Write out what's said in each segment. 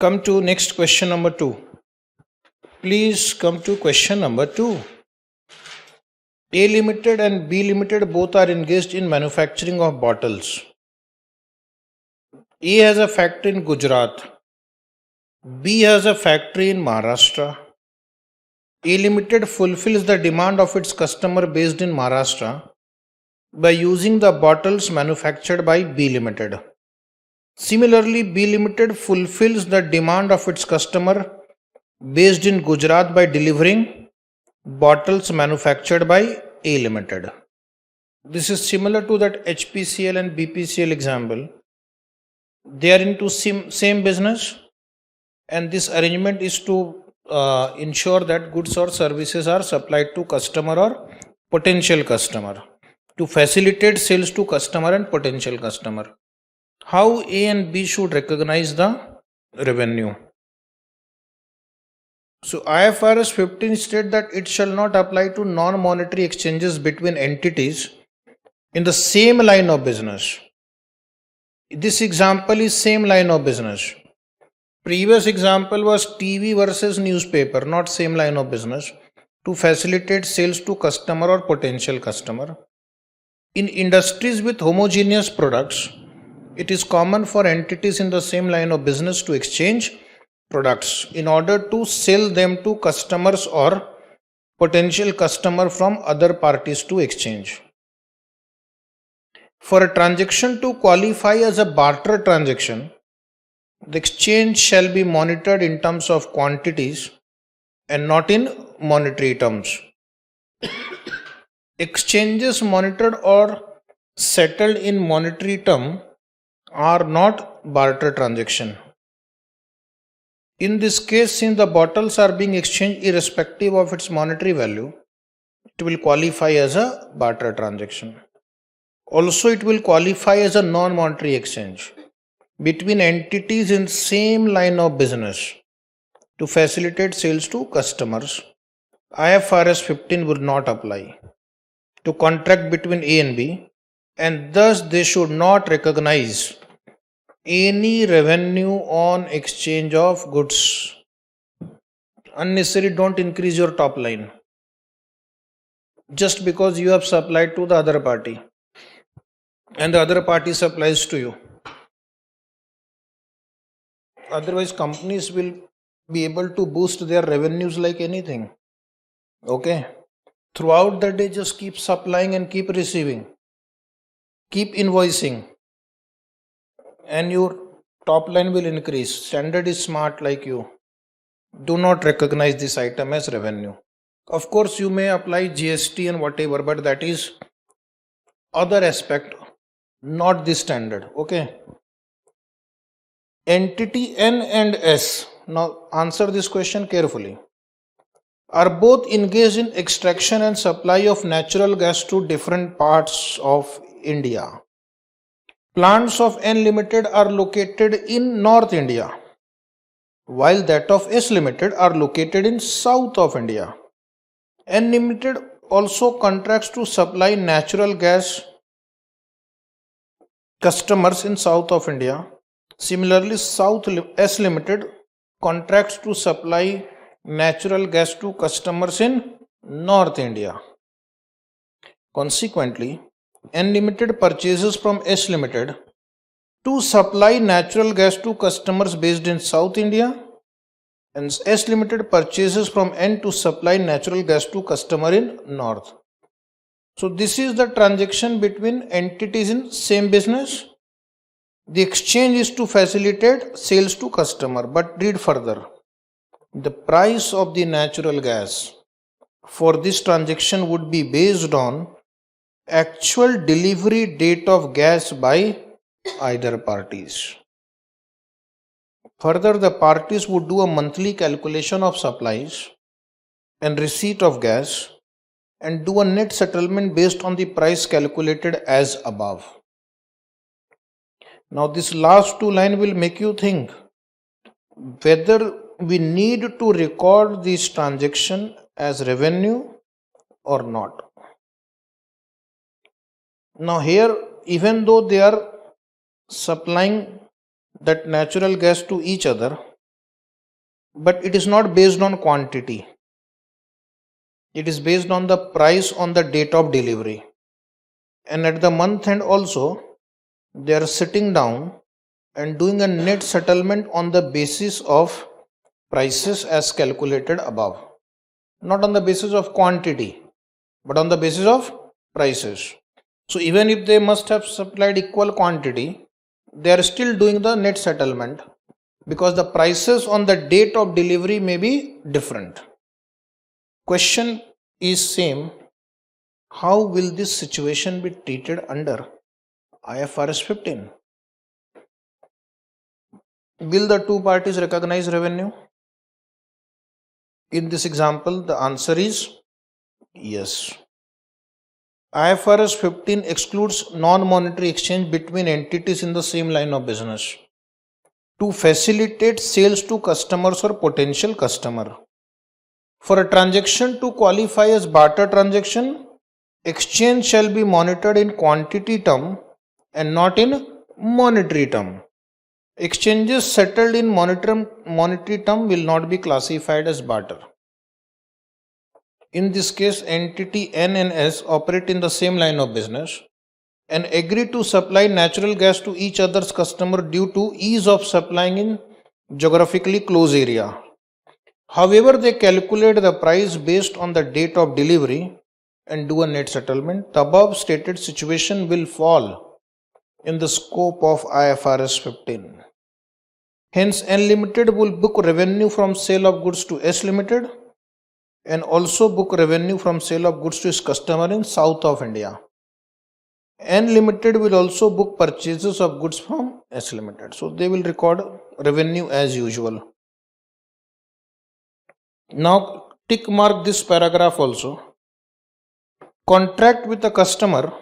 Come to next question number 2. Please come to question number 2. A Limited and B Limited both are engaged in manufacturing of bottles. A has a factory in Gujarat. B has a factory in Maharashtra. A Limited fulfills the demand of its customer based in Maharashtra by using the bottles manufactured by B Limited. Similarly, B Limited fulfills the demand of its customer based in Gujarat by delivering bottles manufactured by A Limited. This is similar to that HPCL and BPCL example. They are into same business, and this arrangement is to ensure that goods or services are supplied to customer or potential customer, to facilitate sales to customer and potential customer. How A and B should recognize the revenue? So IFRS 15 states that it shall not apply to non-monetary exchanges between entities in the same line of business. This example is same line of business. Previous example was TV versus newspaper, not same line of business, to facilitate sales to customer or potential customer. In industries with homogeneous products, it is common for entities in the same line of business to exchange products in order to sell them to customers or potential customer from other parties to exchange. For a transaction to qualify as a barter transaction, the exchange shall be monitored in terms of quantities and not in monetary terms. Exchanges monitored or settled in monetary term are not barter transaction. In this case, since the bottles are being exchanged irrespective of its monetary value, it will qualify as a barter transaction. Also, it will qualify as a non-monetary exchange between entities in same line of business to facilitate sales to customers. IFRS 15 would not apply to contract between A and B, and thus they should not recognize any revenue on exchange of goods. Unnecessary, don't increase your top line just because you have supplied to the other party and the other party supplies to you. Otherwise, companies will be able to boost their revenues like anything. Okay. Throughout the day, just keep supplying and keep receiving. Keep invoicing. And your top line will increase. Standard is smart like you. Do not recognize this item as revenue. Of course, you may apply GST and whatever, but that is other aspect, not the standard. Okay. Entity N and S. Now answer this question carefully. Are both engaged in extraction and supply of natural gas to different parts of India. Plants of N Limited are located in North India, while that of S Limited are located in South of India. N Limited also contracts to supply natural gas customers in South of India. Similarly, S Limited contracts to supply natural gas to customers in North India. Consequently, N Limited purchases from S Limited to supply natural gas to customers based in South India, and S Limited purchases from N to supply natural gas to customer in North. So this is the transaction between entities in same business. The exchange is to facilitate sales to customer, but read further. The price of the natural gas for this transaction would be based on actual delivery date of gas by either parties. Further, the parties would do a monthly calculation of supplies and receipt of gas and do a net settlement based on the price calculated as above. Now this last two lines will make you think whether we need to record this transaction as revenue or not. Now here, even though they are supplying that natural gas to each other, but it is not based on quantity. It is based on the price on the date of delivery. And at the month end also, they are sitting down and doing a net settlement on the basis of prices as calculated above. Not on the basis of quantity, but on the basis of prices. So even if they must have supplied equal quantity, they are still doing the net settlement because the prices on the date of delivery may be different. Question is same. How will this situation be treated under IFRS 15? Will the two parties recognize revenue? In this example, the answer is yes. IFRS 15 excludes non-monetary exchange between entities in the same line of business to facilitate sales to customers or potential customer. For a transaction to qualify as barter transaction, exchange shall be monitored in quantity term and not in monetary term. Exchanges settled in monetary term will not be classified as barter. In this case, entity N and S operate in the same line of business and agree to supply natural gas to each other's customer due to ease of supplying in geographically close area. However, they calculate the price based on the date of delivery and do a net settlement. The above stated situation will fall in the scope of IFRS 15. Hence, N Limited will book revenue from sale of goods to S Limited and also book revenue from sale of goods to its customer in south of India. N Limited will also book purchases of goods from S Limited. So they will record revenue as usual. Now tick mark this paragraph also. Contract with a customer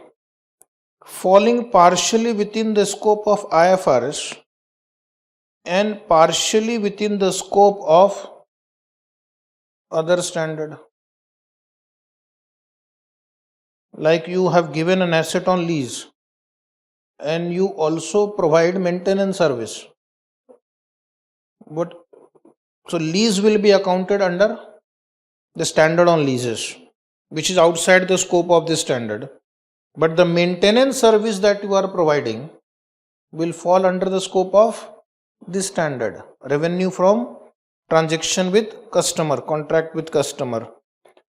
falling partially within the scope of IFRS and partially within the scope of other standard. Like you have given an asset on lease and you also provide maintenance service. But so lease will be accounted under the standard on leases, which is outside the scope of this standard. But the maintenance service that you are providing will fall under the scope of this standard. Revenue from transaction with customer, contract with customer.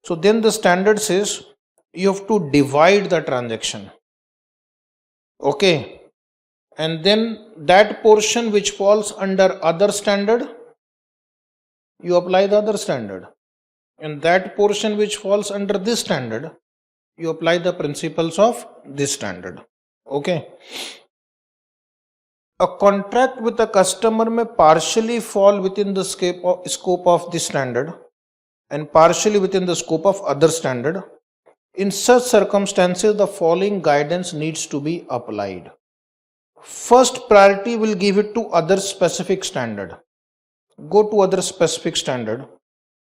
So then the standard says you have to divide the transaction. Okay. And then that portion which falls under other standard, you apply the other standard. And that portion which falls under this standard, you apply the principles of this standard. Okay. A contract with a customer may partially fall within the scope of this standard and partially within the scope of other standard. In such circumstances, the following guidance needs to be applied. First priority will give it to other specific standard. Go to other specific standard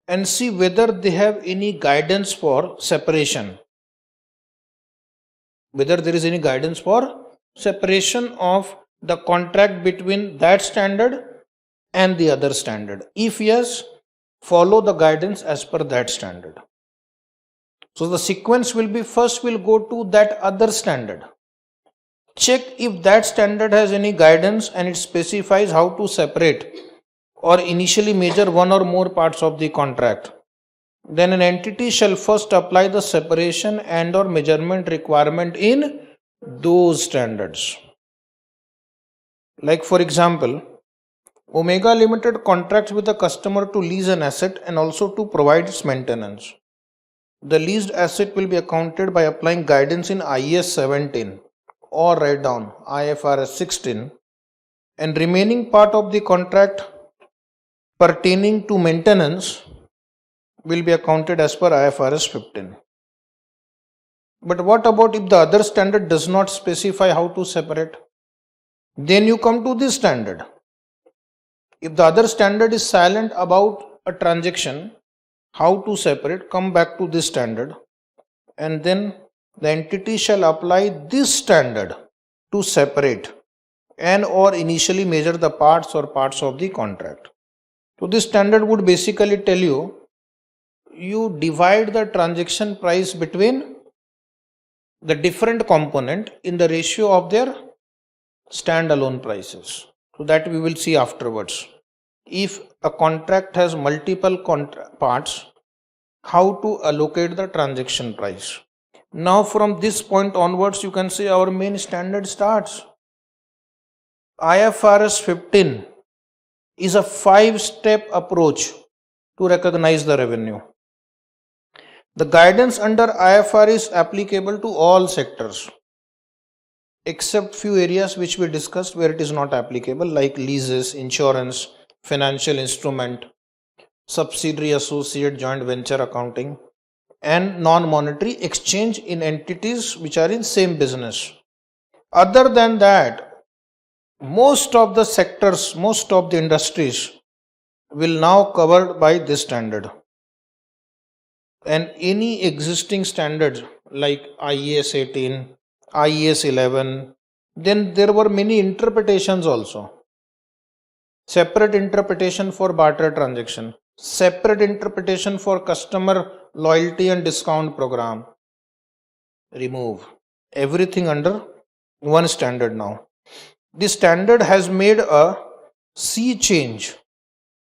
and see whether they have any guidance for separation. Whether there is any guidance for separation of the contract between that standard and the other standard. If yes, follow the guidance as per that standard. So the sequence will be, first we'll go to that other standard. Check if that standard has any guidance and it specifies how to separate or initially measure one or more parts of the contract. Then an entity shall first apply the separation and or measurement requirement in those standards. Like for example, Omega Limited contracts with a customer to lease an asset and also to provide its maintenance. The leased asset will be accounted by applying guidance in IAS 17 or write down IFRS 16, and remaining part of the contract pertaining to maintenance will be accounted as per IFRS 15. But what about if the other standard does not specify how to separate? Then you come to this standard. If the other standard is silent about a transaction, how to separate, come back to this standard and then the entity shall apply this standard to separate and or initially measure the parts or parts of the contract. So this standard would basically tell you divide the transaction price between the different component in the ratio of their standalone prices. So that we will see afterwards. If a contract has multiple parts, how to allocate the transaction price. Now from this point onwards, you can say our main standard starts. IFRS 15 is a 5-step approach to recognize the revenue. The guidance under IFRS is applicable to all sectors, except few areas which we discussed where it is not applicable, like leases, insurance, financial instrument, subsidiary, associate, joint venture accounting, and non-monetary exchange in entities which are in same business. Other than that, most of the sectors, most of the industries will now covered by this standard. And any existing standards like IAS 18, IAS 11, then there were many interpretations also. Separate interpretation for barter transaction, separate interpretation for customer loyalty and discount program. Remove everything under one standard now. This standard has made a sea change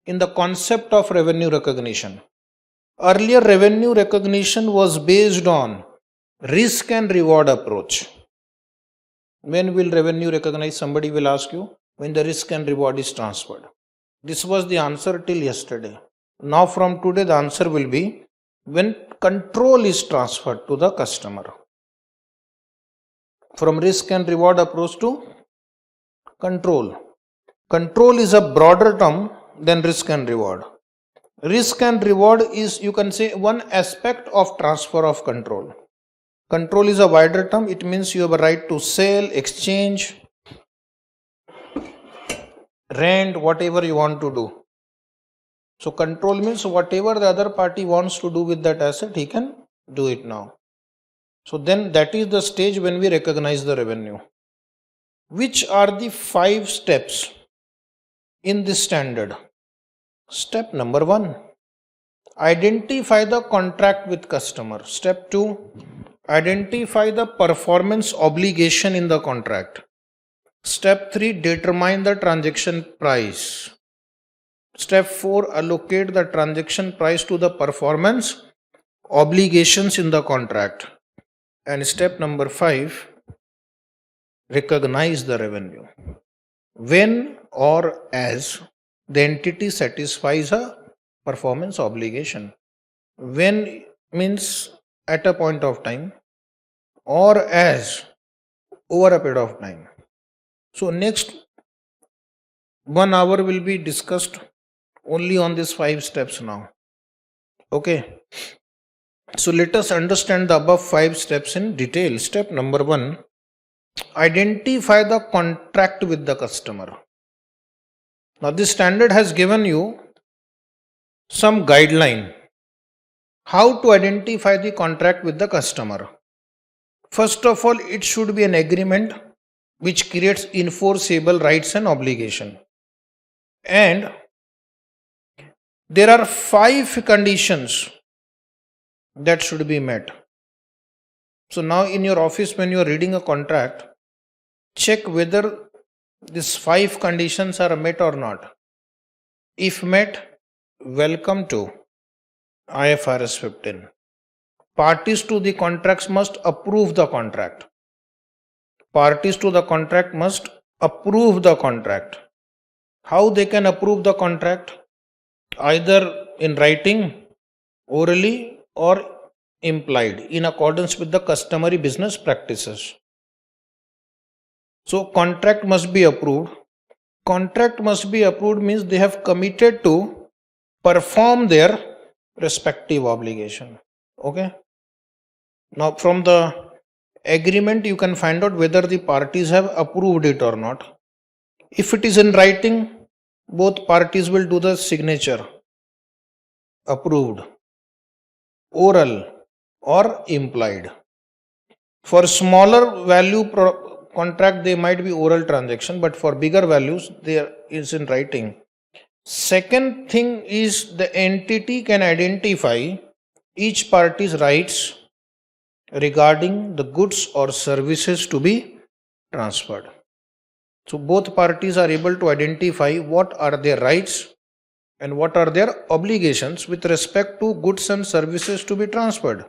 in the concept of revenue recognition. Earlier, revenue recognition was based on risk and reward approach. When will revenue recognize? Somebody will ask you. When the risk and reward is transferred. This was the answer till yesterday. Now from today the answer will be when control is transferred to the customer. From risk and reward approach to control. Control is a broader term than risk and reward. Risk and reward is, you can say, one aspect of transfer of control. Control is a wider term. It means you have a right to sell, exchange, rent, whatever you want to do. So control means whatever the other party wants to do with that asset, he can do it now. So then that is the stage when we recognize the revenue. Which are the 5 steps in this standard? Step number 1, identify the contract with customer. Step 2, identify the performance obligation in the contract. Step 3, determine the transaction price. Step 4, allocate the transaction price to the performance obligations in the contract. And step number 5, recognize the revenue when or as the entity satisfies a performance obligation. When means at a point of time, or as over a period of time. So next 1 hour will be discussed only on these 5 steps now. Okay. So let us understand the above 5 steps in detail. Step number 1, identify the contract with the customer. Now this standard has given you some guideline how to identify the contract with the customer. First of all, it should be an agreement which creates enforceable rights and obligation. And there are 5 conditions that should be met. So now in your office, when you are reading a contract, check whether these 5 conditions are met or not. If met, welcome to IFRS 15. Parties to the contracts must approve the contract. Parties to the contract must approve the contract. How they can approve the contract? Either in writing, orally, or implied in accordance with the customary business practices. So contract must be approved. Contract must be approved means they have committed to perform their respective obligation. Okay. Now from the agreement you can find out whether the parties have approved it or not. If it is in writing, both parties will do the signature. Approved, oral or implied. For smaller value contract, they might be oral transaction, but for bigger values, there is in writing. Second thing is the entity can identify each party's rights regarding the goods or services to be transferred. So both parties are able to identify what are their rights and what are their obligations with respect to goods and services to be transferred.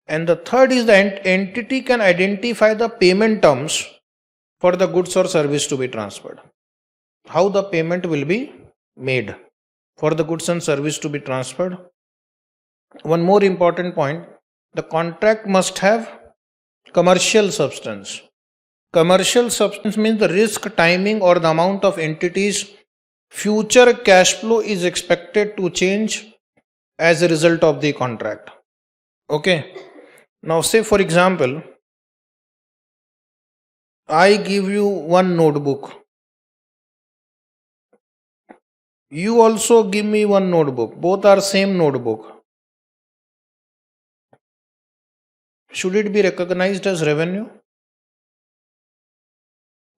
And the third is the entity can identify the payment terms for the goods or service to be transferred. How the payment will be made for the goods and service to be transferred. One more important point, the contract must have commercial substance. Commercial substance means the risk, timing, or the amount of entities' future cash flow is expected to change as a result of the contract. Okay. Now say for example, I give you one notebook. You also give me one notebook. Both are same notebook. Should it be recognized as revenue?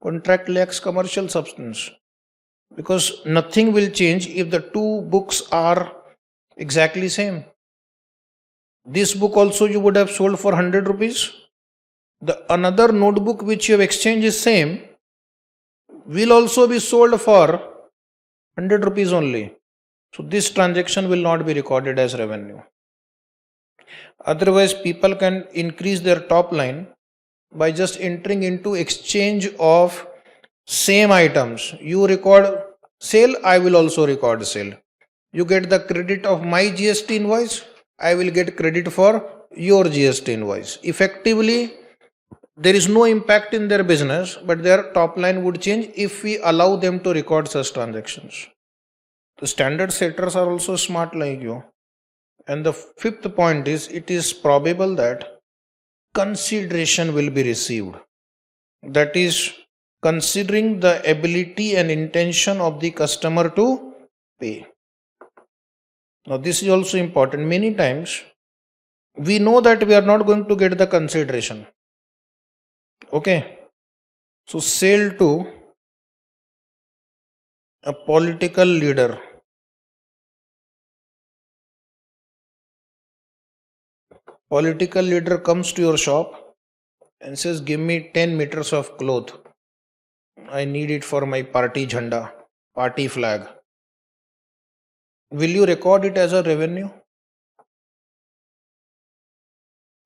Contract lacks commercial substance because nothing will change if the two books are exactly same. This book also you would have sold for 100 rupees. The another notebook which you have exchanged is same will also be sold for 100 rupees only. So this transaction will not be recorded as revenue. Otherwise, people can increase their top line by just entering into exchange of same items. You record sale, I will also record sale. You get the credit of my GST invoice, I will get credit for your GST invoice. Effectively, there is no impact in their business, but their top line would change if we allow them to record such transactions. The standard setters are also smart like you. And the fifth point is, it is probable that consideration will be received. That is, considering the ability and intention of the customer to pay. Now this is also important. Many times we know that we are not going to get the consideration. Okay. So sale to a political leader. Political leader comes to your shop and says, give me 10 meters of cloth. I need it for my party jhanda, party flag. Will you record it as a revenue?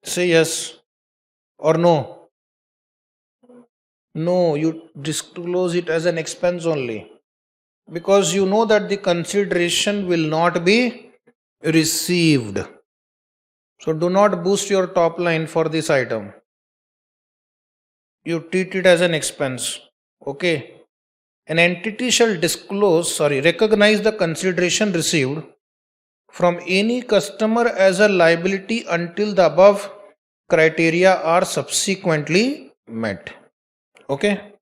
Say yes or no. No, you disclose it as an expense only. Because you know that the consideration will not be received. So do not boost your top line for this item. You treat it as an expense. Okay. An entity shall recognize the consideration received from any customer as a liability until the above criteria are subsequently met. Okay.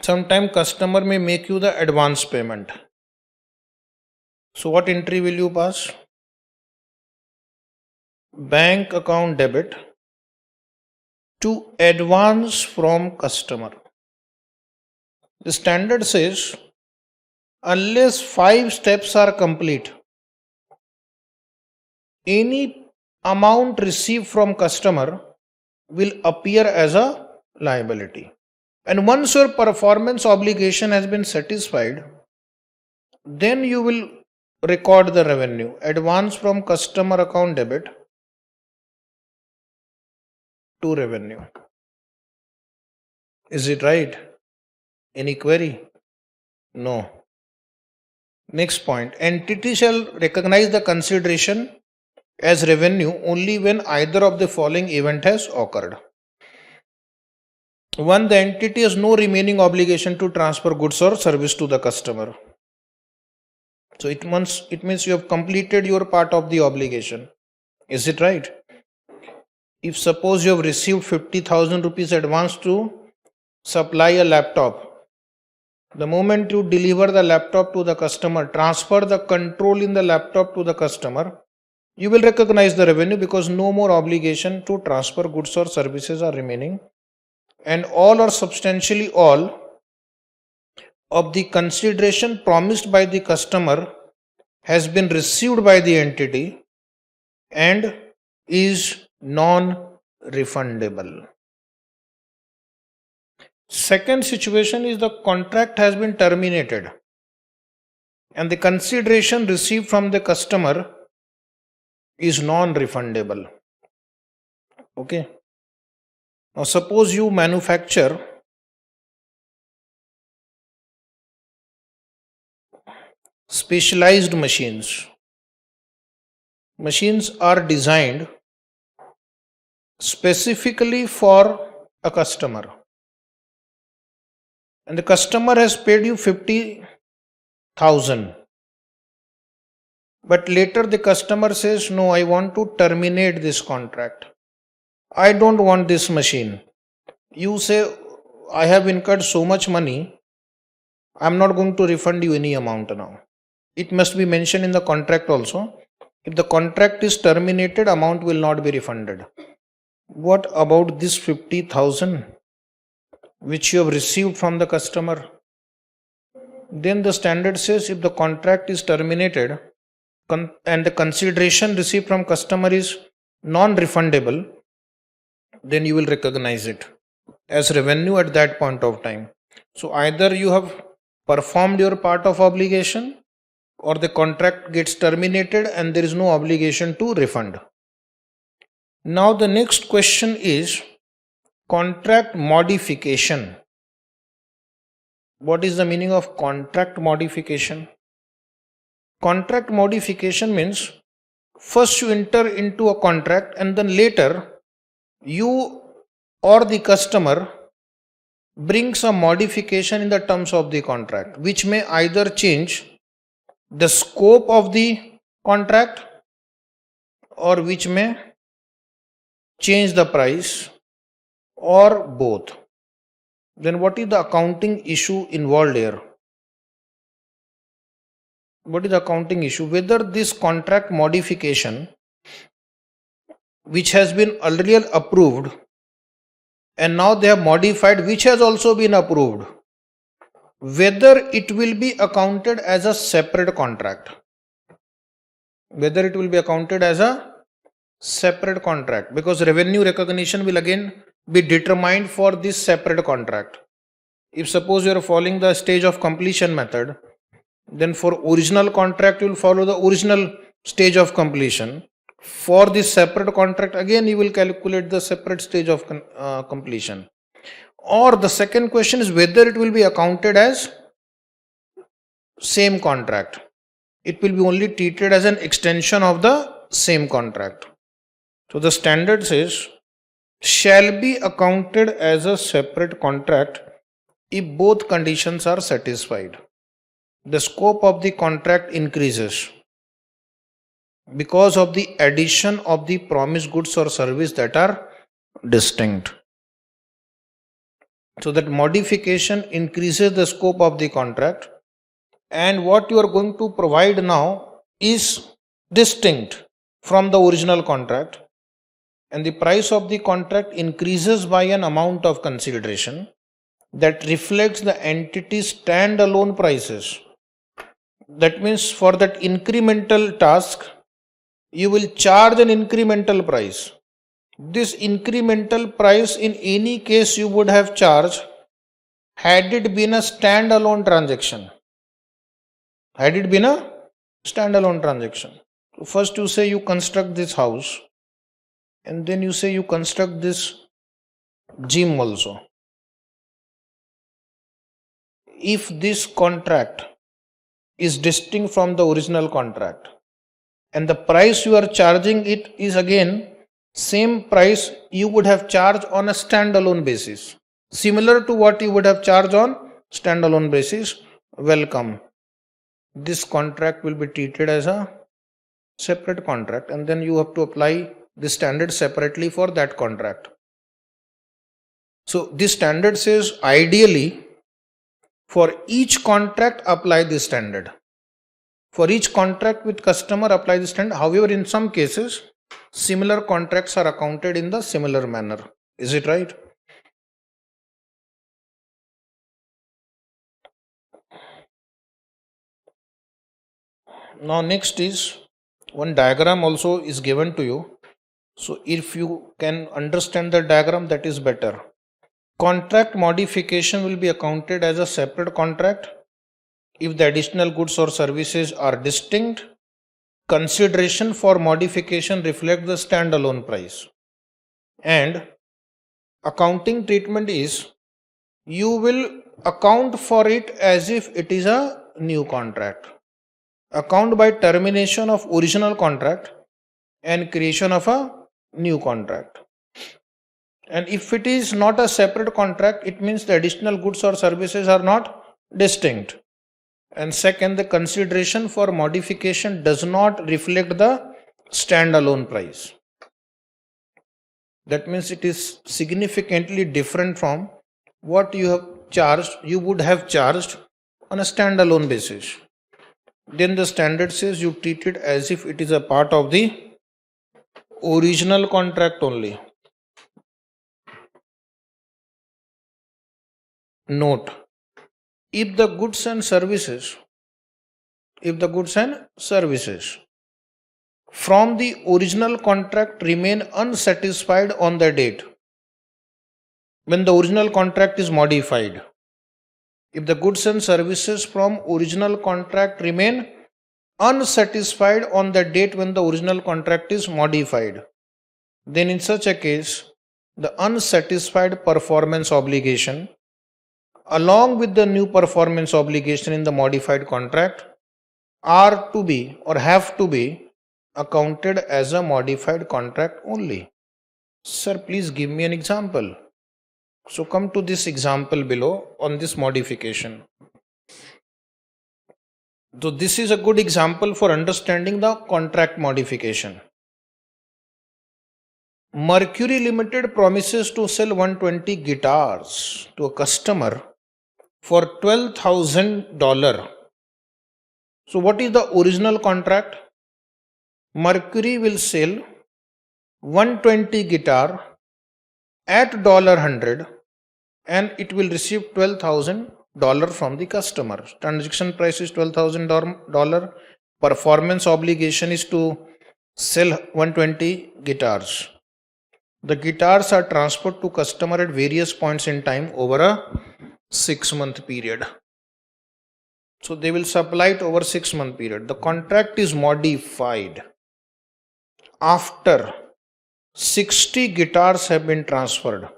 Sometime customer may make you the advance payment. So what entry will you pass? Bank account debit to advance from customer. The standard says, unless 5 steps are complete, any amount received from customer will appear as a liability. And once your performance obligation has been satisfied, then you will record the revenue. Advance from customer account debit to revenue. Is it right? Any query? No. Next point. Entity shall recognize the consideration as revenue only when either of the following event has occurred. 1. The entity has no remaining obligation to transfer goods or service to the customer. So it means you have completed your part of the obligation. Is it right? If suppose you have received 50,000 rupees advance to supply a laptop, the moment you deliver the laptop to the customer, transfer the control in the laptop to the customer, you will recognize the revenue because no more obligation to transfer goods or services are remaining, and all or substantially all of the consideration promised by the customer has been received by the entity and is non-refundable. Second situation is the contract has been terminated and the consideration received from the customer is non-refundable. Okay. Now suppose you manufacture specialized machines. Machines are designed specifically for a customer. And the customer has paid you 50,000. But later the customer says, no, I want to terminate this contract. I don't want this machine. You say, I have incurred so much money, I'm not going to refund you any amount now. It must be mentioned in the contract also. If the contract is terminated, amount will not be refunded. What about this 50,000 which you have received from the customer? Then the standard says if the contract is terminated and the consideration received from customer is non-refundable, then you will recognize it as revenue at that point of time. So either you have performed your part of obligation or the contract gets terminated and there is no obligation to refund. Now the next question is contract modification. What is the meaning of contract modification? Contract modification means first you enter into a contract and then later you or the customer brings a modification in the terms of the contract, which may either change the scope of the contract or which may change the price or both. Then what is the accounting issue involved here? What is the accounting issue? Whether this contract modification, which has been earlier approved and now they have modified, which has also been approved, whether it will be accounted as a separate contract. Whether it will be accounted as a separate contract, because revenue recognition will again be determined for this separate contract. If suppose you are following the stage of completion method, then for original contract you will follow the original stage of completion. For this separate contract again you will calculate the separate stage of completion. Or the second question is whether it will be accounted as same contract. It will be only treated as an extension of the same contract. So the standard says shall be accounted as a separate contract if both conditions are satisfied. The scope of the contract increases because of the addition of the promised goods or service that are distinct. So that modification increases the scope of the contract, and what you are going to provide now is distinct from the original contract, and the price of the contract increases by an amount of consideration that reflects the entity's standalone prices. That means for that incremental task, you will charge an incremental price. This incremental price in any case you would have charged had it been a standalone transaction. Had it been a standalone transaction. So first you say you construct this house, and then you say you construct this gym also. If this contract is distinct from the original contract and the price you are charging it is again same price you would have charged on a standalone basis, similar to what you would have charged on standalone basis, welcome. This contract will be treated as a separate contract, and then you have to apply the standard separately for that contract. So this standard says ideally for each contract apply this standard. For each contract with customer apply this standard. However, in some cases similar contracts are accounted in the similar manner. Is it right? Now next is one diagram also is given to you. So if you can understand the diagram, that is better. Contract modification will be accounted as a separate contract if the additional goods or services are distinct. Consideration for modification reflect the standalone price. And accounting treatment is you will account for it as if it is a new contract. Account by termination of original contract and creation of a new contract. And if it is not a separate contract, it means the additional goods or services are not distinct. And second, the consideration for modification does not reflect the standalone price. That means it is significantly different from what you would have charged on a standalone basis. Then the standard says you treat it as if it is a part of the original contract only. Note, if the goods and services from the original contract remain unsatisfied on the date when the original contract is modified, if the goods and services from original contract remain unsatisfied on the date when the original contract is modified, then in such a case, the unsatisfied performance obligation along with the new performance obligation in the modified contract are to be or have to be accounted as a modified contract only. Sir, please give me an example. So come to this example below on this modification. So this is a good example for understanding the contract modification. Mercury Limited promises to sell 120 guitars to a customer for $12,000. So what is the original contract? Mercury will sell 120 guitar at $100 and it will receive $12,000 from the customer. Transaction price is $12,000. Performance obligation is to sell 120 guitars. The guitars are transferred to customer at various points in time over a 6-month period. So they will supply it over 6-month period. The contract is modified after 60 guitars have been transferred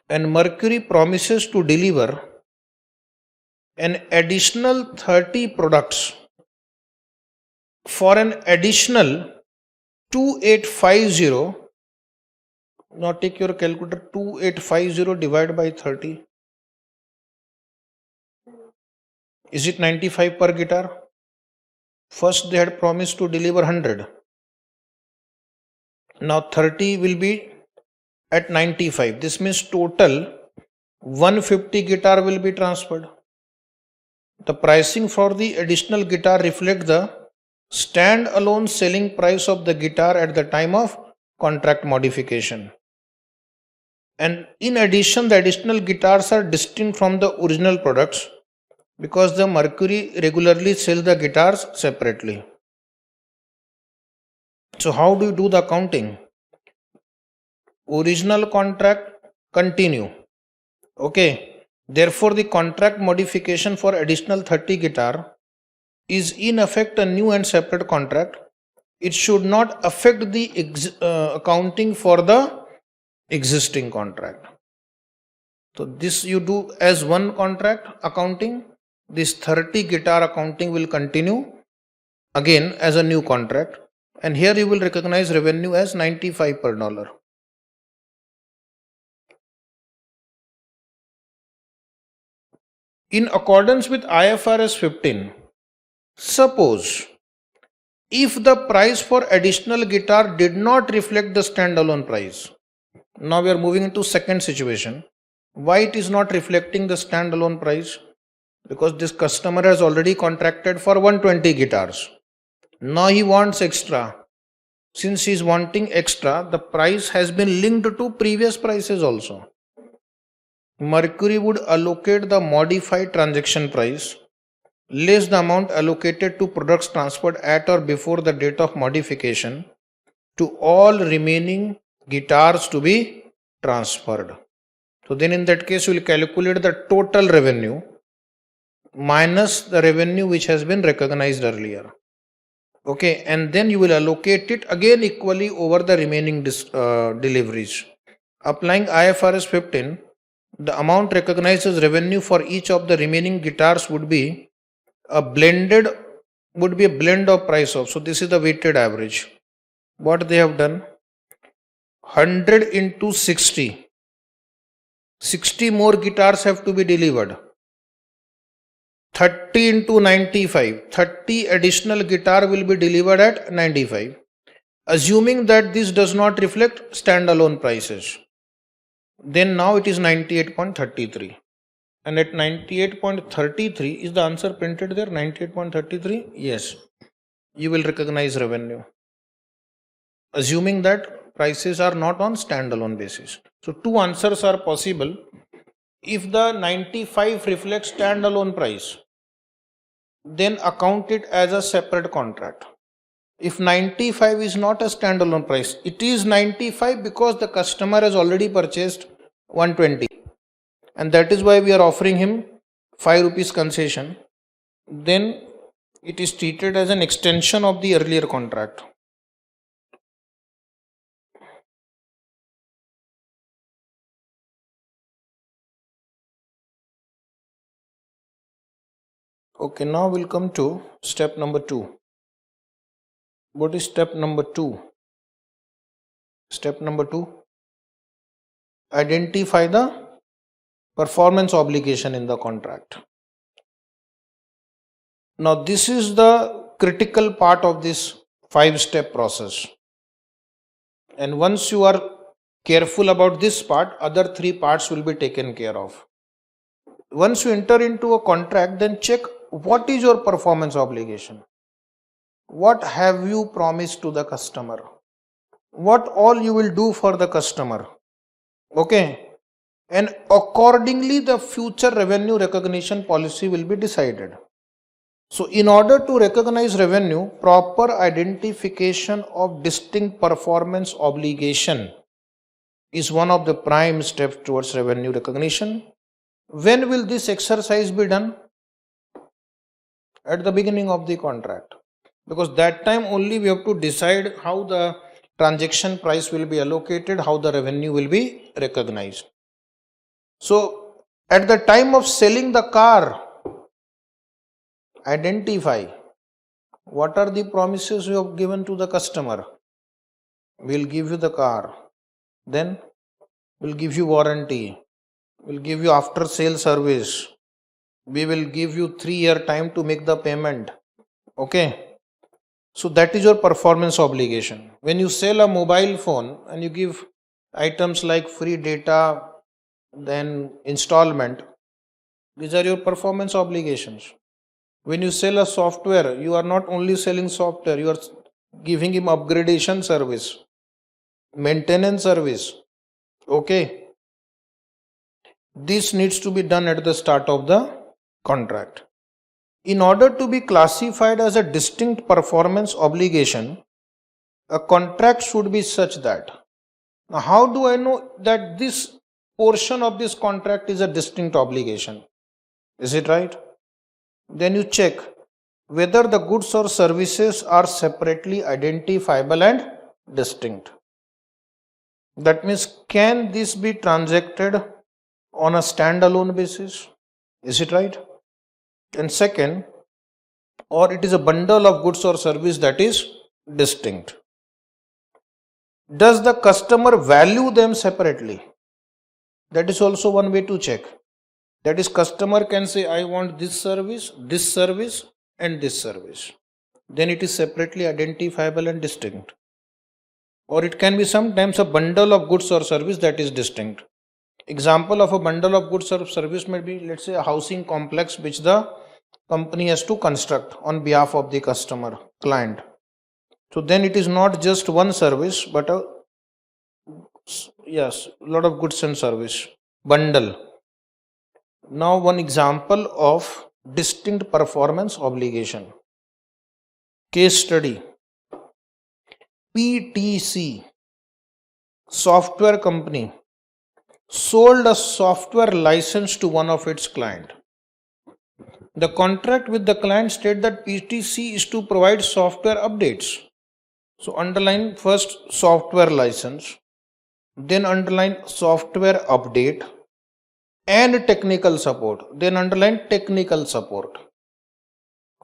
and Mercury promises to deliver an additional 30 products for an additional 2850. Now take your calculator. 2850 divided by 30. Is it 95 per guitar? First they had promised to deliver 100. Now 30 will be at 95. This means total 150 guitar will be transferred. The pricing for the additional guitar reflects the stand-alone selling price of the guitar at the time of contract modification. And in addition, the additional guitars are distinct from the original products because the Mercury regularly sells the guitars separately. So how do you do the accounting? Original contract continue. Okay. Therefore, the contract modification for additional 30 guitar is in effect a new and separate contract. It should not affect the accounting for the existing contract. So this you do as one contract accounting. This 30 guitar accounting will continue again as a new contract. And here you will recognize revenue as 95 per dollar. In accordance with IFRS 15, suppose if the price for additional guitar did not reflect the standalone price. Now we are moving into second situation. Why it is not reflecting the standalone price? Because this customer has already contracted for 120 guitars. Now he wants extra. Since he is wanting extra, the price has been linked to previous prices also. Mercury would allocate the modified transaction price less the amount allocated to products transferred at or before the date of modification to all remaining guitars to be transferred. So then in that case, you will calculate the total revenue minus the revenue which has been recognized earlier. Okay, and then you will allocate it again equally over the remaining deliveries. Applying IFRS 15, the amount recognized as revenue for each of the remaining guitars would be a blend of price of. So this is the weighted average. What they have done? 100 into 60. 60 more guitars have to be delivered. 30 into 95. 30 additional guitar will be delivered at 95. Assuming that this does not reflect standalone prices. Then now it is 98.33. And at 98.33, is the answer printed there? 98.33? Yes. You will recognize revenue. Assuming that prices are not on standalone basis. So two answers are possible. If the 95 reflects standalone price, then account it as a separate contract. If 95 is not a standalone price, it is 95 because the customer has already purchased 120. And that is why we are offering him 5 rupees concession. Then it is treated as an extension of the earlier contract. Okay, now we'll come to step number 2. What is step number 2? Step number 2. Identify the performance obligation in the contract. Now this is the critical part of this 5-step process. And once you are careful about this part, other 3 parts will be taken care of. Once you enter into a contract, then check what is your performance obligation. What have you promised to the customer? What all you will do for the customer? Okay. And accordingly, the future revenue recognition policy will be decided. So in order to recognize revenue, proper identification of distinct performance obligation is one of the prime steps towards revenue recognition. When will this exercise be done? At the beginning of the contract. Because that time only we have to decide how the transaction price will be allocated, how the revenue will be recognized. So at the time of selling the car, identify what are the promises you have given to the customer. We'll give you the car, then we'll give you warranty, we'll give you after sale service, we will give you 3-year time to make the payment. Okay. So that is your performance obligation. When you sell a mobile phone and you give items like free data, then installment, these are your performance obligations. When you sell a software, you are not only selling software, you are giving him upgradation service, maintenance service. Okay. This needs to be done at the start of the contract. In order to be classified as a distinct performance obligation, a contract should be such that. Now, how do I know that this portion of this contract is a distinct obligation? Is it right? Then you check whether the goods or services are separately identifiable and distinct. That means, can this be transacted on a standalone basis? Is it right? And second, or it is a bundle of goods or service that is distinct. Does the customer value them separately? That is also one way to check. That is, customer can say, I want this service, and this service. Then it is separately identifiable and distinct. Or it can be sometimes a bundle of goods or service that is distinct. Example of a bundle of goods or service may be, let's say, a housing complex which the company has to construct on behalf of the customer, client. So then it is not just one service, but a lot of goods and service bundle. Now one example of distinct performance obligation. Case study: PTC software company sold a software license to one of its clients. The contract with the client states that PTC is to provide software updates. So underline first software license, then underline software update and technical support, then underline technical support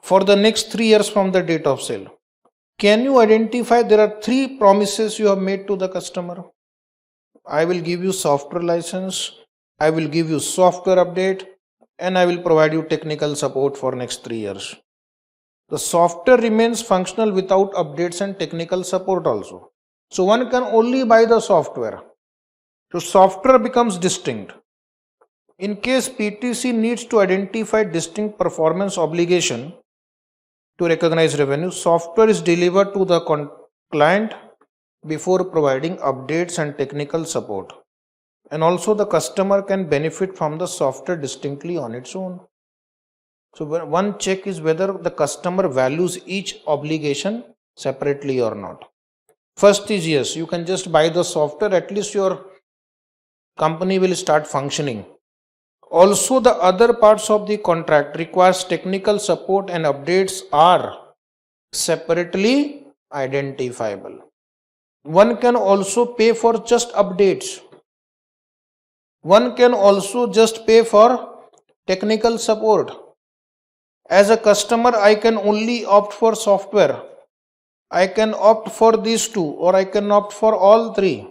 for the next 3 years from the date of sale. Can you identify there are 3 promises you have made to the customer? I will give you software license, I will give you software update, and I will provide you technical support for next 3 years. The software remains functional without updates and technical support also. So one can only buy the software. So software becomes distinct. In case PTC needs to identify distinct performance obligation to recognize revenue, software is delivered to the client before providing updates and technical support. And also the customer can benefit from the software distinctly on its own. So one check is whether the customer values each obligation separately or not. First is yes, you can just buy the software, at least your company will start functioning. Also the other parts of the contract requires technical support and updates are separately identifiable. One can also pay for just updates. One can also just pay for technical support. As a customer, I can only opt for software. I can opt for these 2 or I can opt for all 3.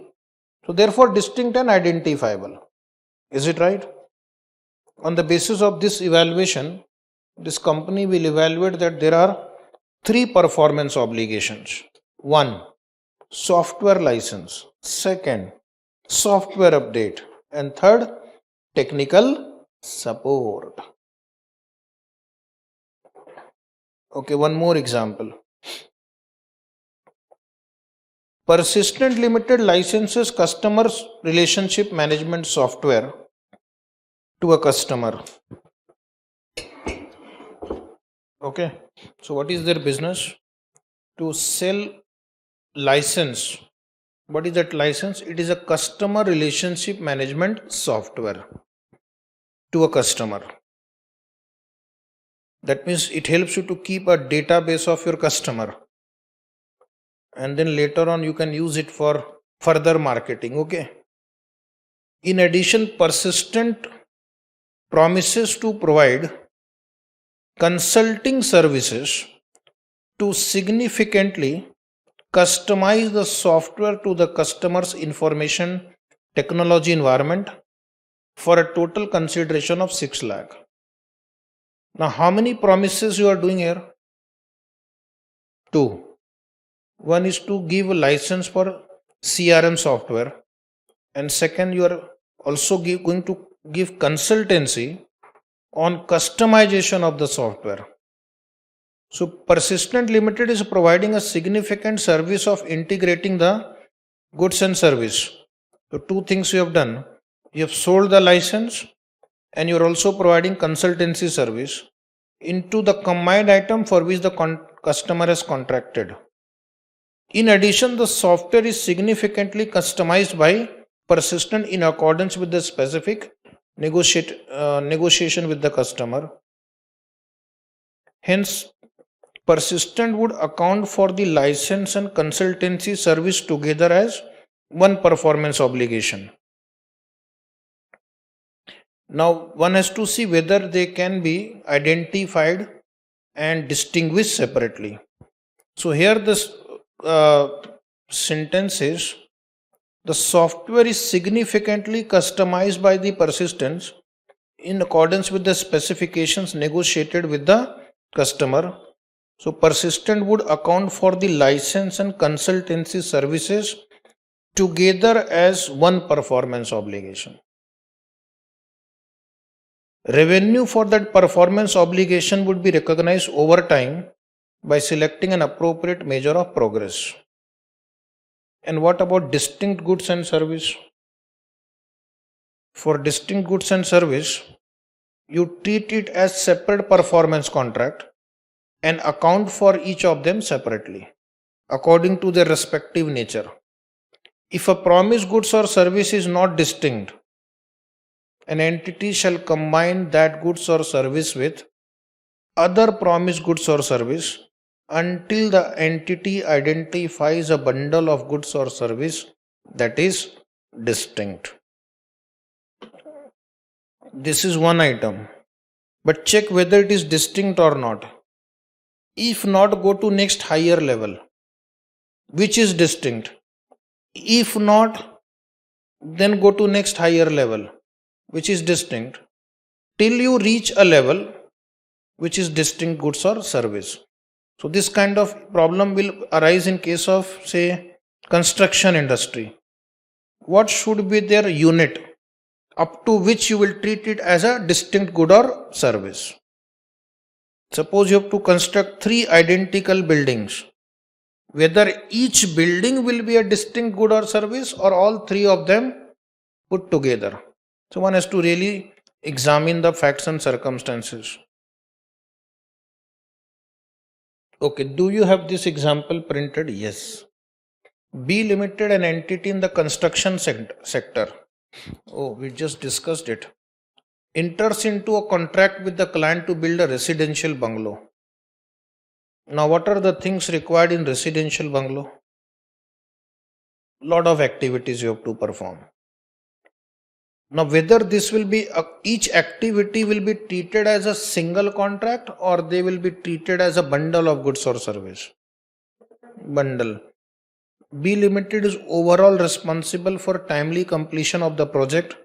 So therefore distinct and identifiable. Is it right? On the basis of this evaluation, this company will evaluate that there are 3 performance obligations. 1, software license. 2nd, software update. And 3rd, technical support. Okay, one more example. Persistent Limited licenses customers relationship management software to a customer. Okay, so what is their business? To sell license. What is that license? It is a customer relationship management software to a customer. That means it helps you to keep a database of your customer, and then later on you can use it for further marketing. Okay. In addition, Persistent promises to provide consulting services to significantly customize the software to the customer's information technology environment for a total consideration of 6 lakh. Now, how many promises you are doing here? 2. One is to give a license for CRM software, and second, you are also going to give consultancy on customization of the software. So Persistent Limited is providing a significant service of integrating the goods and service. So 2 things you have done. You have sold the license and you are also providing consultancy service into the combined item for which the customer has contracted. In addition, the software is significantly customized by Persistent in accordance with the specific negotiation with the customer. Hence, Persistent would account for the license and consultancy service together as one performance obligation. Now, one has to see whether they can be identified and distinguished separately. So here this sentence is, the software is significantly customized by the Persistence in accordance with the specifications negotiated with the customer. So Persistent would account for the license and consultancy services together as one performance obligation. Revenue for that performance obligation would be recognized over time by selecting an appropriate measure of progress. And what about distinct goods and service? For distinct goods and service, you treat it as separate performance contract and account for each of them separately according to their respective nature. If a promised goods or service is not distinct, an entity shall combine that goods or service with other promised goods or service until the entity identifies a bundle of goods or service that is distinct. This is one item, but check whether it is distinct or not. If not, go to next higher level, which is distinct. If not, then go to next higher level, which is distinct, till you reach a level which is distinct goods or service. So this kind of problem will arise in case of, say, construction industry. What should be their unit up to which you will treat it as a distinct good or service? Suppose you have to construct 3 identical buildings. Whether each building will be a distinct good or service or all 3 of them put together. So one has to really examine the facts and circumstances. Okay, do you have this example printed? Yes. B Limited, an entity in the construction sector. Oh, we just discussed it. Enters into a contract with the client to build a residential bungalow. Now, what are the things required in residential bungalow? Lot of activities you have to perform. Now, whether this will be each activity will be treated as a single contract or they will be treated as a bundle of goods or service. Bundle. B Limited is overall responsible for timely completion of the project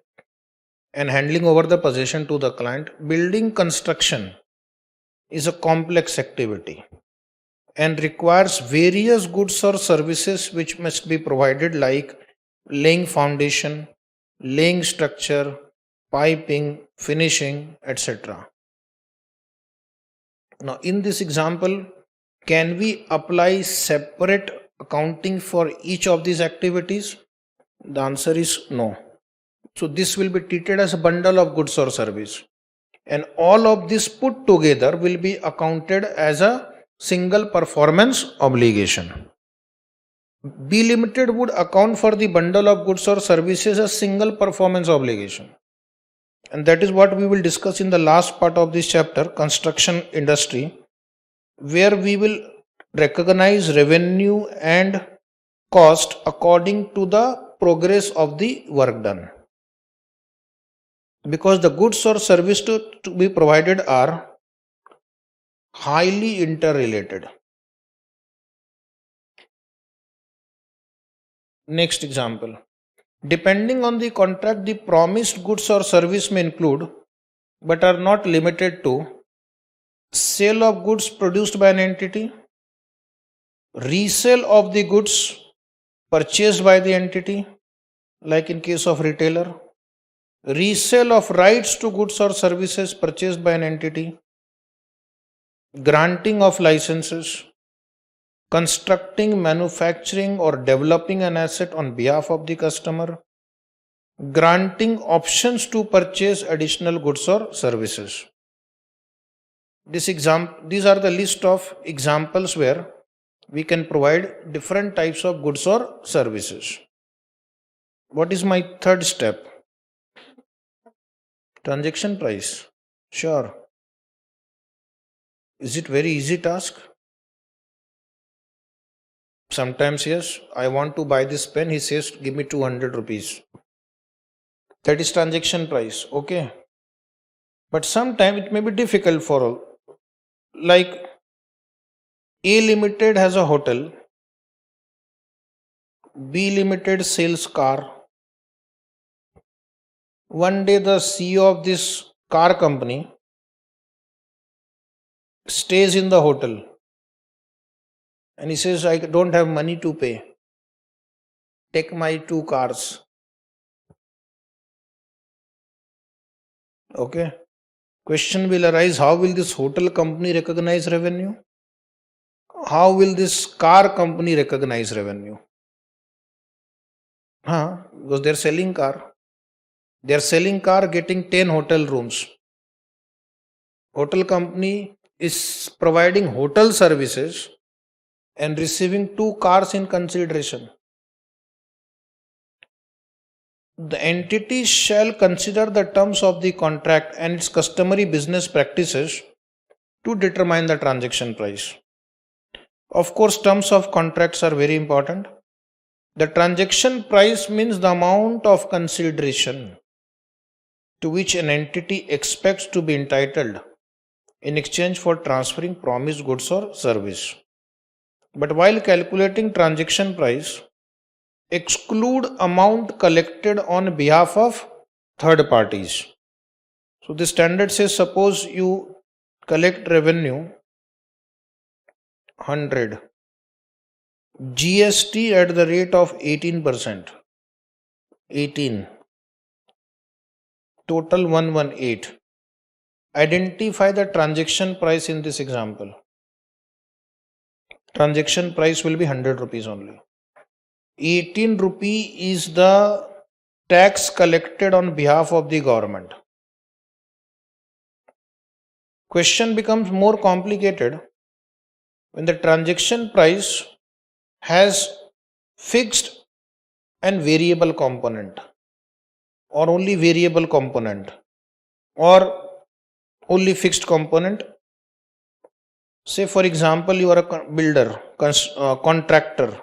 and handing over the possession to the client. Building construction is a complex activity and requires various goods or services which must be provided, like laying foundation, laying structure, piping, finishing, etc. Now, in this example, can we apply separate accounting for each of these activities? The answer is no. So, this will be treated as a bundle of goods or service, and all of this put together will be accounted as a single performance obligation. B Limited would account for the bundle of goods or services as single performance obligation. And that is what we will discuss in the last part of this chapter, construction industry, where we will recognize revenue and cost according to the progress of the work done. Because the goods or service to be provided are highly interrelated. Next example. Depending on the contract, the promised goods or service may include, but are not limited to, sale of goods produced by an entity, resale of the goods purchased by the entity, like in case of retailer, resale of rights to goods or services purchased by an entity, granting of licenses, constructing, manufacturing or developing an asset on behalf of the customer, granting options to purchase additional goods or services. These are the list of examples where we can provide different types of goods or services. What is my third step? Transaction price. Sure. Is it very easy task? Sometimes yes, I want to buy this pen, he says give me 200 rupees. That is transaction price, okay. But sometimes it may be difficult for all. Like A Limited has a hotel, B Limited sells car. One day the CEO of this car company stays in the hotel and he says, I don't have money to pay. Take my 2 cars. Okay. Question will arise, how will this hotel company recognize revenue? How will this car company recognize revenue? Because they are selling car. They are selling car, getting 10 hotel rooms. Hotel company is providing hotel services and receiving 2 cars in consideration. The entity shall consider the terms of the contract and its customary business practices to determine the transaction price. Of course, terms of contracts are very important. The transaction price means the amount of consideration to which an entity expects to be entitled in exchange for transferring promised goods or service. But while calculating transaction price, exclude amount collected on behalf of third parties. So the standard says suppose you collect revenue 100, GST at the rate of 18%, 18, total 118. Identify the transaction price in this example. Transaction price will be 100 rupees only. 18 rupee is the tax collected on behalf of the government. Question becomes more complicated when the transaction price has fixed and variable component, or only variable component, or only fixed component. Say for example you are a builder, contractor.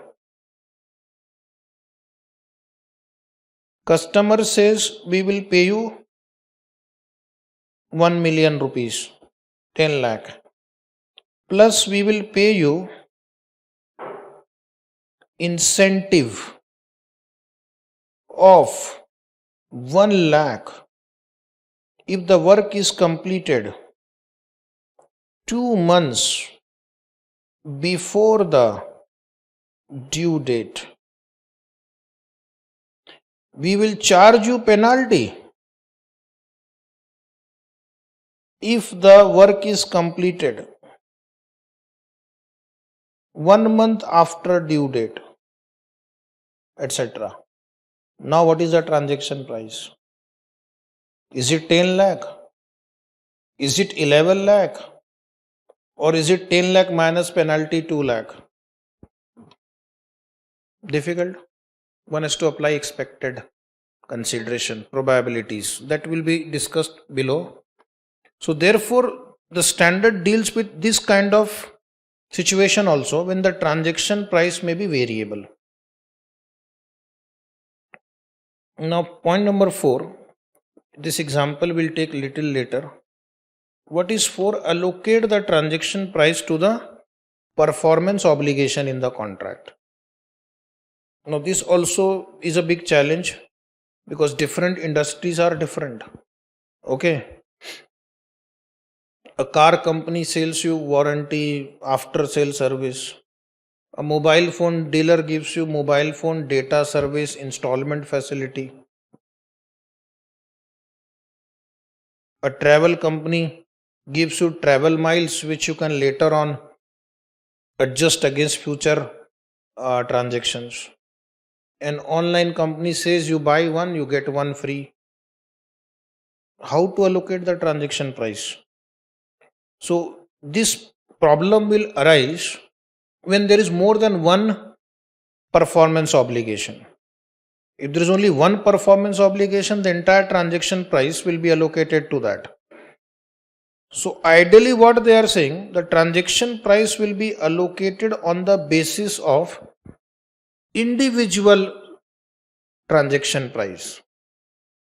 Customer says we will pay you 1 million rupees, 10 lakh, plus we will pay you incentive of 1 lakh if the work is completed 2 months before the due date. We will charge you penalty if the work is completed 1 month after due date, etc. Now what is the transaction price? Is it 10 lakh? Is it 11 lakh? Or is it 10 lakh minus penalty 2 lakh? Difficult. One has to apply expected consideration, probabilities. That will be discussed below. So therefore, the standard deals with this kind of situation also when the transaction price may be variable. Now point number 4, this example will take little later. What is 4? Allocate the transaction price to the performance obligation in the contract. Now this also is a big challenge because different industries are different. Okay. A car company sells you warranty, after sale service. A mobile phone dealer gives you mobile phone data service, installment facility. A travel company gives you travel miles which you can later on adjust against future transactions. An online company says you buy one, you get one free. How to allocate the transaction price? So this problem will arise when there is more than one performance obligation. If there is only one performance obligation, the entire transaction price will be allocated to that. So ideally what they are saying, the transaction price will be allocated on the basis of individual transaction price.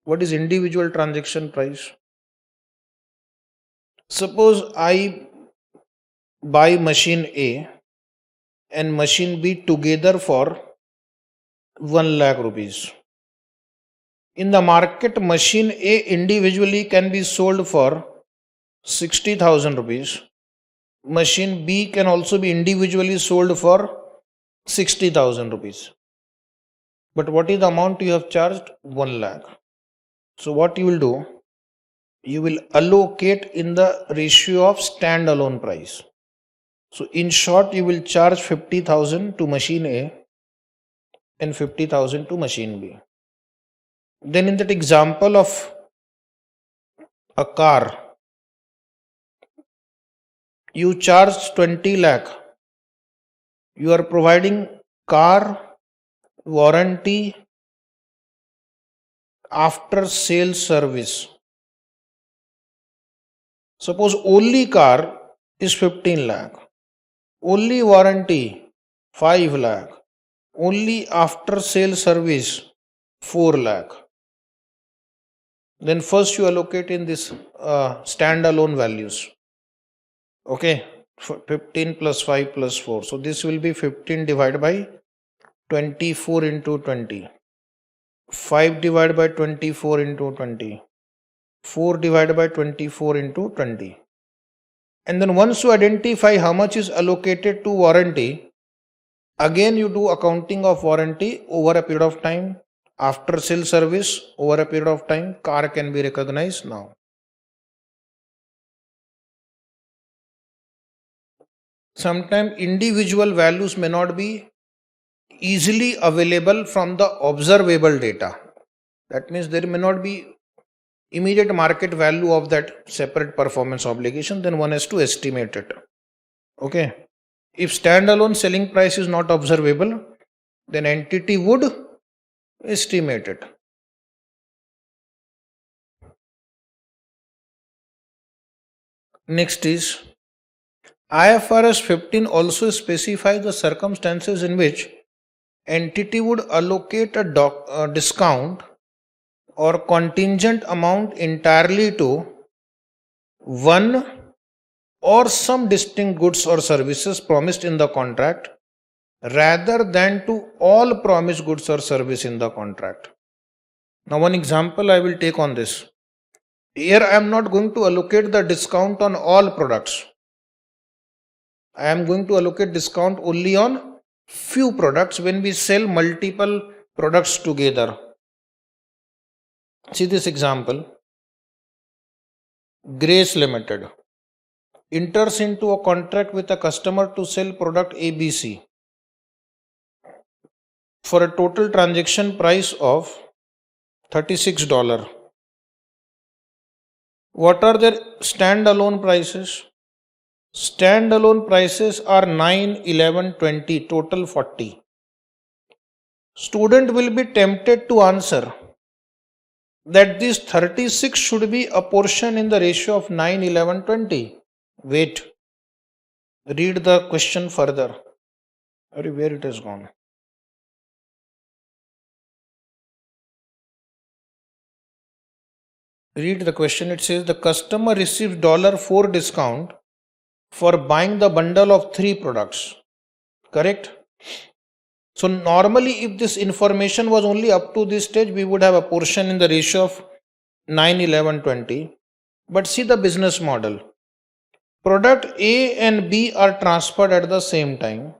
What is individual transaction price? Suppose I buy machine A and machine B together for 1 lakh rupees. In the market, machine A individually can be sold for 60,000 rupees. Machine B can also be individually sold for 60,000 rupees. But what is the amount you have charged? 1 lakh. So what you will do? You will allocate in the ratio of standalone price. So in short, you will charge 50,000 to machine A and 50,000 to machine B. Then in that example of a car, you charge 20 lakh. You are providing car warranty after sales service. Suppose only car is 15 lakh, only warranty 5 lakh, only after sale service 4 lakh. Then first you allocate in this standalone values. Okay, 15 plus 5 plus 4. So this will be 15 divided by 24 into 20. 5 divided by 24 into 20. 4 divided by 24 into 20. And then once you identify how much is allocated to warranty, again you do accounting of warranty over a period of time. After sale service over a period of time, car can be recognized now. Sometimes individual values may not be easily available from the observable data. That means there may not be immediate market value of that separate performance obligation, then one has to estimate it. Okay. If standalone selling price is not observable, then entity would estimate it. Next is IFRS 15 also specifies the circumstances in which entity would allocate a discount or contingent amount entirely to one or some distinct goods or services promised in the contract rather than to all promised goods or service in the contract. Now one example I will take on this. Here I am not going to allocate the discount on all products. I am going to allocate discount only on few products when we sell multiple products together. See this example. Grace Limited enters into a contract with a customer to sell product ABC for a total transaction price of $36. What are their standalone prices? Standalone prices are 9, 11, 20, total 40. Student will be tempted to answer that this 36 should be a portion in the ratio of 9, 11, 20. Wait, read the question further. Where it has gone? Read the question. It says the customer receives $4 discount for buying the bundle of 3 products. Correct? So normally if this information was only up to this stage, we would have a portion in the ratio of 9, 11, 20. But see the business model. Product A and B are transferred at the same time,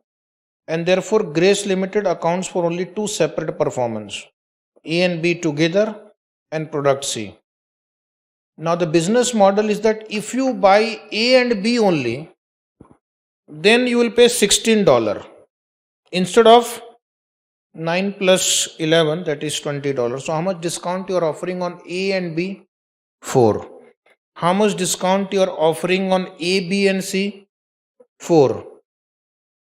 and therefore Grace Limited accounts for only 2 separate performance, A and B together and product C. Now the business model is that if you buy A and B only, then you will pay $16 instead of 9 plus 11, that is $20. So how much discount you are offering on A and B? 4. How much discount you are offering on A, B and C? 4.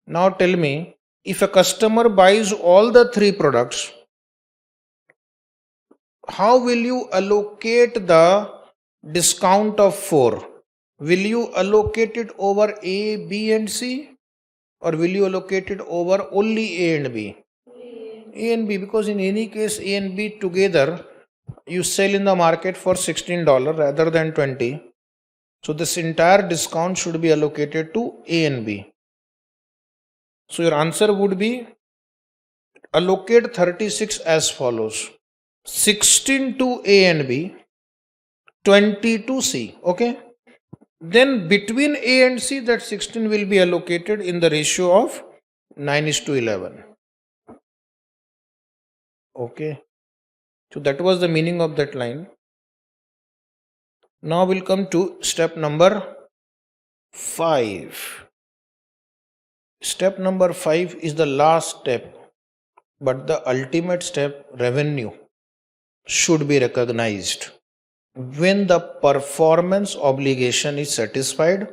Now tell me, if a customer buys all the 3 products, how will you allocate the discount of 4? Will you allocate it over A, B and C, or will you allocate it over only A and B? A and B, because in any case A and B together you sell in the market for $16 rather than 20. So this entire discount should be allocated to A and B. So your answer would be allocate 36 as follows: 16 to A and B, 20 to C. Okay. Then between A and C, that 16 will be allocated in the ratio of 9:11. Okay. So that was the meaning of that line. Now we'll come to step number 5. Step number 5 is the last step, but the ultimate step, revenue, should be recognized when the performance obligation is satisfied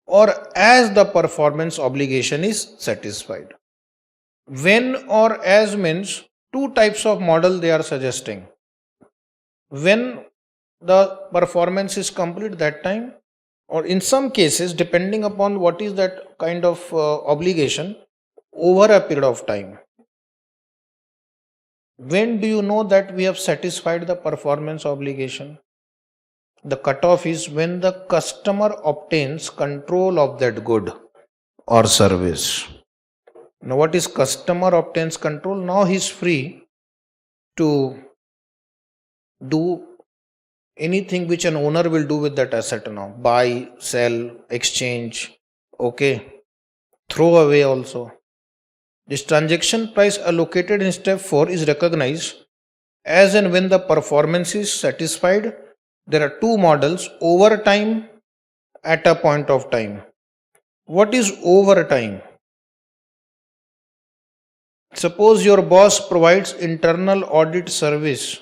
or as the performance obligation is satisfied. When or as means two types of model they are suggesting. When the performance is complete, that time, or in some cases depending upon what is that kind of obligation, over a period of time. When do you know that we have satisfied the performance obligation? The cutoff is when the customer obtains control of that good or service. Now, what is customer obtains control? Now he is free to do anything which an owner will do with that asset now. Buy, sell, exchange, okay, throw away also. This transaction price allocated in step 4 is recognized as and when the performance is satisfied. There are two models: over time, at a point of time. What is over time? Suppose your boss provides internal audit service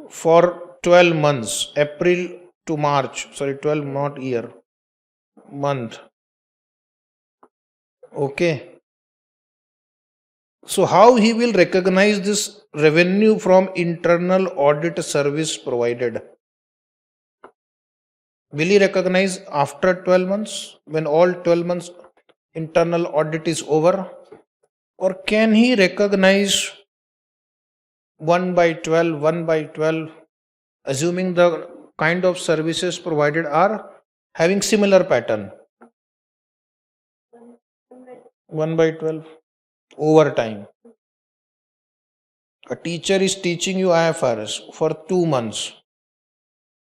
for 12 months, April to March, 12 not year, month. Okay. So how he will recognize this revenue from internal audit service provided? Will he recognize after 12 months, when all 12 months internal audit is over? Or can he recognize 1/12, assuming the kind of services provided are having similar pattern? 1/12 over time. A teacher is teaching you IFRS for 2 months.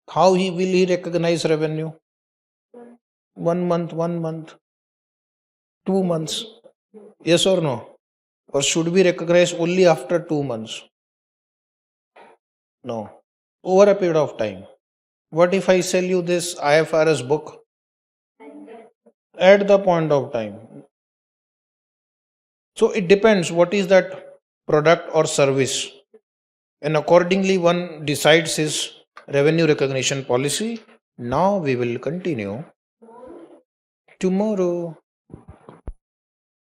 How will he recognize revenue? 1 month, 2 months. Yes or no? Or should we recognize only after 2 months? No. Over a period of time. What if I sell you this IFRS book at the point of time? So it depends what is that product or service, and accordingly one decides his revenue recognition policy. Now we will continue tomorrow.